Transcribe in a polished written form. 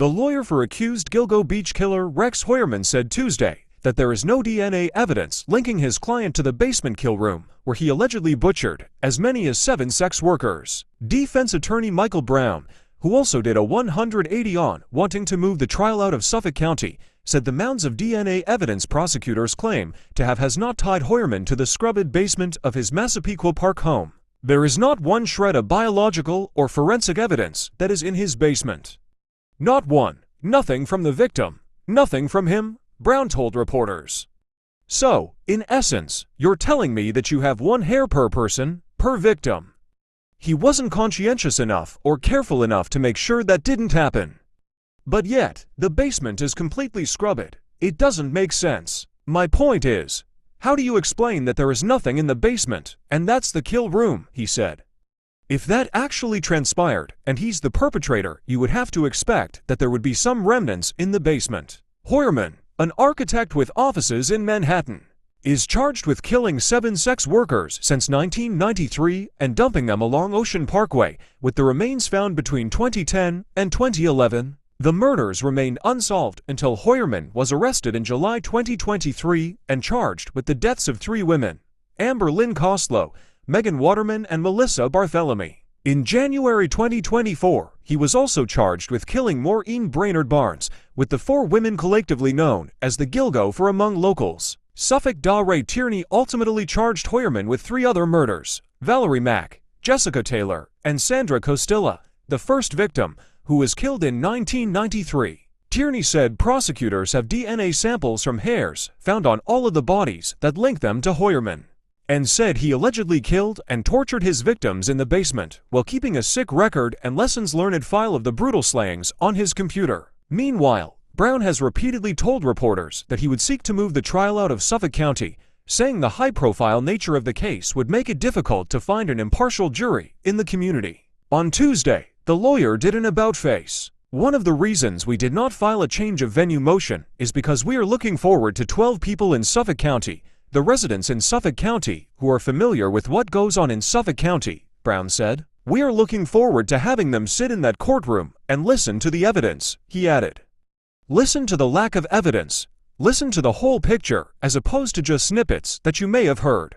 The lawyer for accused Gilgo Beach killer Rex Heuermann said Tuesday that there is no DNA evidence linking his client to the basement kill room, where he allegedly butchered as many as 7 sex workers. Defense attorney Michael Brown, who also did a 180 on wanting to move the trial out of Suffolk County, said the mounds of DNA evidence prosecutors claim to have has not tied Heuermann to the scrubbed basement of his Massapequa Park home. There is not one shred of biological or forensic evidence that is in his basement. Not one. Nothing from the victim. Nothing from him, Brown told reporters. So, in essence, you're telling me that you have 1 hair per person, per victim. He wasn't conscientious enough or careful enough to make sure that didn't happen. But yet, the basement is completely scrubbed. It doesn't make sense. My point is, how do you explain that there is nothing in the basement, and that's the kill room, he said. If that actually transpired, and he's the perpetrator, you would have to expect that there would be some remnants in the basement. Heuermann, an architect with offices in Manhattan, is charged with killing 7 sex workers since 1993 and dumping them along Ocean Parkway, with the remains found between 2010 and 2011. The murders remained unsolved until Heuermann was arrested in July 2023 and charged with the deaths of 3 women, Amber Lynn Koslow, Megan Waterman, and Melissa Barthelemy. In January 2024, he was also charged with killing Maureen Brainerd Barnes, with the 4 women collectively known as the Gilgo for among locals. Suffolk Ray Tierney ultimately charged Heuermann with 3 other murders: Valerie Mack, Jessica Taylor, and Sandra Costilla, the first victim, who was killed in 1993. Tierney said prosecutors have DNA samples from hairs found on all of the bodies that link them to Heuermann, and said he allegedly killed and tortured his victims in the basement while keeping a sick record and lessons learned file of the brutal slayings on his computer. Meanwhile, Brown has repeatedly told reporters that he would seek to move the trial out of Suffolk County, saying the high-profile nature of the case would make it difficult to find an impartial jury in the community. On Tuesday, the lawyer did an about-face. One of the reasons we did not file a change of venue motion is because we are looking forward to 12 people in Suffolk County, the residents in Suffolk County who are familiar with what goes on in Suffolk County, Brown said. We are looking forward to having them sit in that courtroom and listen to the evidence, he added. Listen to the lack of evidence. Listen to the whole picture as opposed to just snippets that you may have heard.